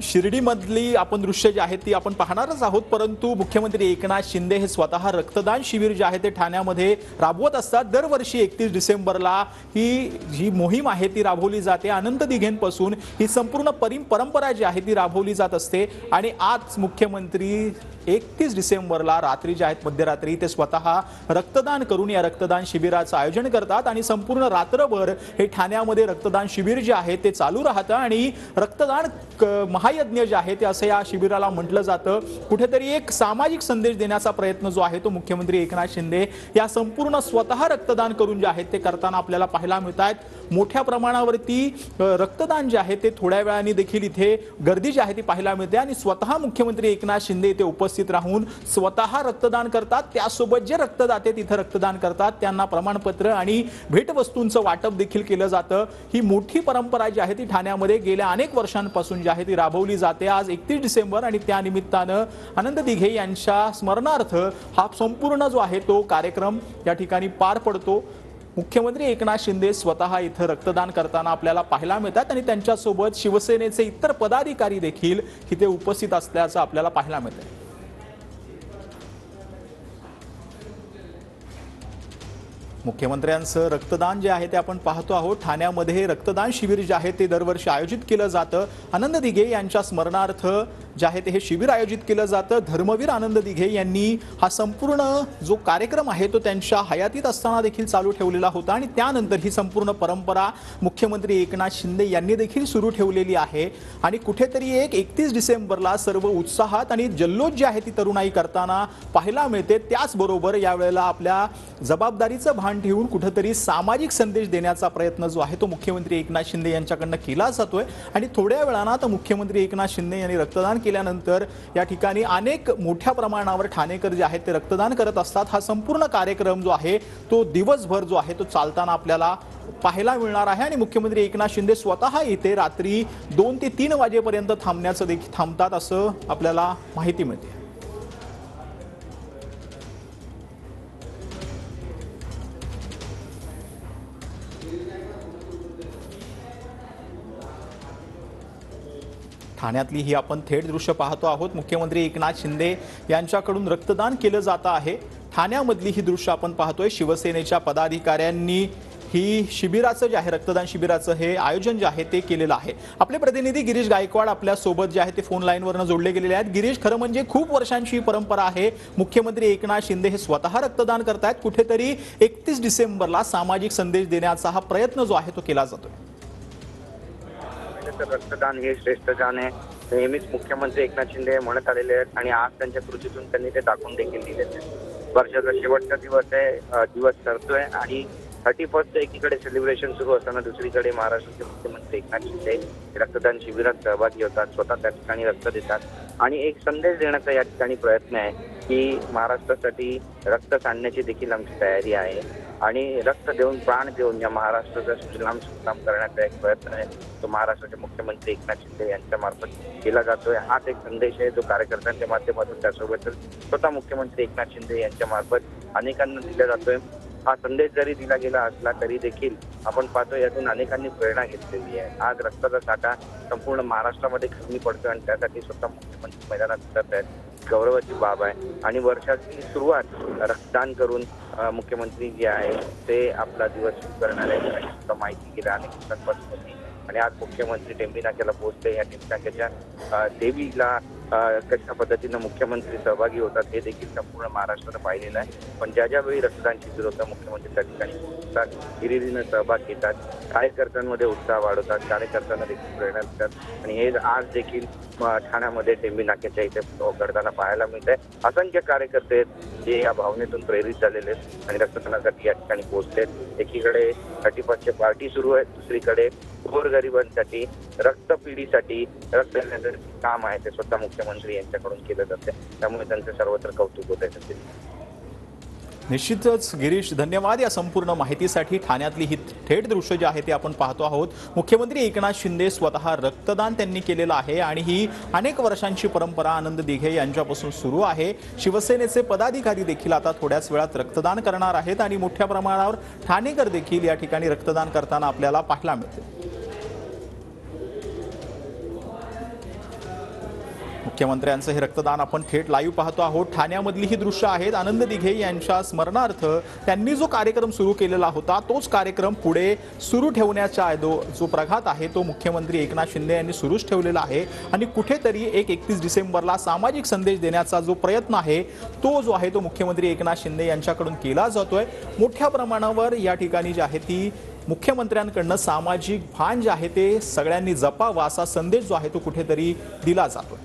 शिर्डीमधली आपण दृश्य जी आहेत ती आपण पाहणारच आहोत, परंतु मुख्यमंत्री एकनाथ शिंदे हे स्वतः रक्तदान शिबिर जे आहे ते ठाण्यामध्ये राबवत असतात। दरवर्षी 31 डिसेंबरला ही मोहीम आहे ती राबवली जाते। अनंत दिघेंपासून ही संपूर्ण परंपरा जी आहे ती राबवली जात असते आणि आज मुख्यमंत्री 31 डिसेंबरला रात्री जे आहेत मध्यरात्री ते स्वतः रक्तदान करून या रक्तदान शिबिराचं आयोजन करतात आणि संपूर्ण रात्रभर हे ठाण्यामध्ये रक्तदान शिबिर जे आहे ते चालू राहतं आणि रक्तदान महायज्ञ जे आहे ते असं या शिबिराला म्हटलं जातं। कुठेतरी एक सामाजिक संदेश देण्याचा प्रयत्न जो आहे तो मुख्यमंत्री एकनाथ शिंदे या संपूर्ण स्वतः रक्तदान करून जे आहेत ते करताना आपल्याला पाहायला मिळतात। मोठ्या प्रमाणावरती रक्तदान जे आहे ते थोड्या वेळाने देखील इथे गर्दी जी आहे ती पाहायला मिळते आणि स्वतः मुख्यमंत्री एकनाथ शिंदे इथे उपस्थित राहून स्वतः रक्तदान करतात। त्यासोबत जे रक्तदाते तिथे रक्तदान करतात त्यांना प्रमाणपत्र आणि भेटवस्तूंचं वाटप देखील केलं जातं। ही मोठी परंपरा जी आहे ती ठाण्यामध्ये गेल्या अनेक वर्षांपासून जी आहे ती राबवली जाते। आज 31 डिसेंबर आणि त्या निमित्तानं आनंद दिघे यांच्या स्मरणार्थ हा संपूर्ण जो आहे तो कार्यक्रम या ठिकाणी पार पडतो। मुख्यमंत्री एकनाथ शिंदे स्वतः इथं रक्तदान करताना आपल्याला पाहायला मिळतात आणि त्यांच्यासोबत शिवसेनेचे इतर पदाधिकारी देखील इथे उपस्थित असल्याचं आपल्याला पाहायला मिळतं। मुख्यमंत्र्यांचं रक्तदान जे आहे ते आपण पाहतो आहोत। ठाण्यामध्ये रक्तदान शिबिर जे आहे ते दरवर्षी आयोजित केलं जातं। आनंद दिघे यांच्या स्मरणार्थ जे आहे ते हे शिबिर आयोजित केलं जातं। धर्मवीर आनंद दिघे यांनी हा संपूर्ण जो कार्यक्रम आहे तो त्यांच्या हयातीत असताना देखील चालू ठेवलेला होता आणि त्यानंतर ही संपूर्ण परंपरा मुख्यमंत्री एकनाथ शिंदे यांनी देखील सुरू ठेवलेली आहे आणि कुठेतरी एक 31 डिसेंबरला सर्व उत्साहात आणि जल्लोष जी आहे ती तरुणाई करताना पाहायला मिळते। त्याचबरोबर यावेळेला आपल्या जबाबदारीचं भान ठेवून कुठेतरी सामाजिक संदेश देण्याचा प्रयत्न जो आहे तो मुख्यमंत्री एकनाथ शिंदे यांच्याकडून केला जातोय आणि थोड्या वेळानं आता मुख्यमंत्री एकनाथ शिंदे यांनी रक्तदान केल्यानंतर या ठिकाणी अनेक मोठ्या प्रमाणावर ठाणेकर जे आहेत ते रक्तदान करत असतात। हा संपूर्ण कार्यक्रम जो आहे तो दिवसभर जो आहे तो चालताना आपल्याला पाहायला मिळणार आहे आणि मुख्यमंत्री एकनाथ शिंदे स्वतः इथे रात्री 2 ते 3 वाजेपर्यंत थांबतात असं आपल्याला माहिती मिळते। ठाण्यातली ही आपण थेट दृश्य पाहतो आहोत। मुख्यमंत्री एकनाथ शिंदे यांच्याकडून रक्तदान केलं जातं आहे। ठाण्यामधली ही दृश्य आपण पाहतोय। शिवसेनेच्या पदाधिकाऱ्यांनी ही शिबिराचं जे आहे रक्तदान शिबिराचं हे आयोजन जे आहे ते केलेलं आहे। आपले प्रतिनिधी गिरीश गायकवाड आपल्या सोबत जे आहे ते फोन लाईनवरनं जोडले गेलेले आहेत। गिरीश, खरं म्हणजे खूप वर्षांची परंपरा आहे। मुख्यमंत्री एकनाथ शिंदे हे स्वतः रक्तदान करतायत। कुठेतरी 31 डिसेंबरला सामाजिक संदेश देण्याचा हा प्रयत्न जो आहे तो केला जातोय। रक्तदान हे श्रेष्ठ दान आहे, नेहमीच मुख्यमंत्री एकनाथ शिंदे म्हणत आलेले आहेत आणि आज त्यांच्या कृतीतून त्यांनी ते दाखवून देखील दिलेले आहे। वर्षाचा शेवटचा दिवस आहे, दिवस सरतोय आणि 31 एकीकडे सेलिब्रेशन सुरू असताना दुसरीकडे महाराष्ट्राचे मुख्यमंत्री एकनाथ शिंदे रक्तदान शिबिरात सहभागी होतात, स्वतः त्या ठिकाणी रक्त देतात आणि एक संदेश देण्याचा या ठिकाणी प्रयत्न आहे की महाराष्ट्रासाठी रक्त सांडण्याची देखील आमची तयारी आहे आणि रक्त देऊन प्राण देऊन या महाराष्ट्राचा सुजलाम सुफलाम करण्याचा एक प्रयत्न आहे तो महाराष्ट्राचे मुख्यमंत्री एकनाथ शिंदे यांच्या मार्फत केला जातोय। हाच एक संदेश आहे जो कार्यकर्त्यांच्या माध्यमातून त्यासोबतच स्वतः मुख्यमंत्री एकनाथ शिंदे यांच्या मार्फत अनेकांना दिला जातोय। हा संदेश जरी दिला गेला असला तरी देखील आपण पाहतो यातून अनेकांनी प्रेरणा घेतलेली आहे। आज रक्ताचा साठा संपूर्ण महाराष्ट्रामध्ये कमी पडतो आणि त्यासाठी स्वतः मुख्यमंत्री मैदानात उतरत आहेत, गौरवाची बाब आहे आणि वर्षाची सुरुवात रक्तदान करून मुख्यमंत्री जे आहे ते आपला दिवस सुरू करणार आहे माहिती केली अनेक दिवसांपासून होती आणि आज मुख्यमंत्री टेंबी नाक्याला पोहोचले। या टेंबी नाक्याच्या देवीला कशा पद्धतीनं मुख्यमंत्री सहभागी होतात हे देखील संपूर्ण महाराष्ट्रानं पाहिलेलं आहे। पण ज्या वेळी रक्तदान शिबिर होतं मुख्यमंत्री त्या ठिकाणी पोहोचतात, हिरिरीनं सहभाग घेतात, कार्यकर्त्यांमध्ये उत्साह वाढवतात, कार्यकर्त्यांना देखील प्रेरणा देतात आणि हे आज देखील ठाण्यामध्ये टेंबी नाक्याच्या इथे घडताना पाहायला मिळत आहे। असंख्य कार्यकर्ते आहेत जे या भावनेतून प्रेरित झालेले आहेत आणि रक्तदानासाठी या ठिकाणी पोहोचलेत। एकीकडे 31ची पार्टी सुरू आहे, दुसरीकडे गोरगरिबांसाठी रक्तपिढीसाठी रक्त देण्याचं काम आहे ते स्वतः मुख्यमंत्री यांच्याकडून केलं जाते, त्यामुळे त्यांचं सर्वत्र कौतुक होत आहे। निश्चितच गिरीश, धन्यवाद या संपूर्ण माहितीसाठी। ठाण्यातली ही थेट दृश्य जे आहे ते आपण पाहतो आहोत। मुख्यमंत्री एकनाथ शिंदे स्वतः रक्तदान त्यांनी केलेलं आहे आणि ही अनेक वर्षांची परंपरा आनंद दिघे यांच्यापासून सुरू आहे। शिवसेनेचे पदाधिकारी देखील आता थोड्याच वेळात रक्तदान करणार आहेत आणि मोठ्या प्रमाणावर ठाणेकर देखील या ठिकाणी रक्तदान करताना आपल्याला पाहायला मिळते। मुख्यमंत्र्यांचं हे रक्तदान आपण थेट लाईव्ह पाहतो आहोत. ठाण्यामधली ही दृश्य आहेत. आनंद दिघे यांच्या स्मरणार्थ त्यांनी जो कार्यक्रम सुरू केलेला होता तोच कार्यक्रम पुढे सुरू ठेवण्याचा जो प्रघात आहे तो मुख्यमंत्री एकनाथ शिंदे यांनी सुरूच ठेवलेला आहे. आणि कुठेतरी 31 डिसेंबरला सामाजिक संदेश देण्याचा जो प्रयत्न आहे तो जो आहे तो मुख्यमंत्री एकनाथ शिंदे यांच्याकडून केला जातोय. मोठ्या प्रमाणावर या ठिकाणी जी आहे ती मुख्यमंत्र्यांकडनं सामाजिक भान जे आहे ते सगळ्यांनी जपावा असा संदेश जो आहे तो कुठेतरी दिला जातो.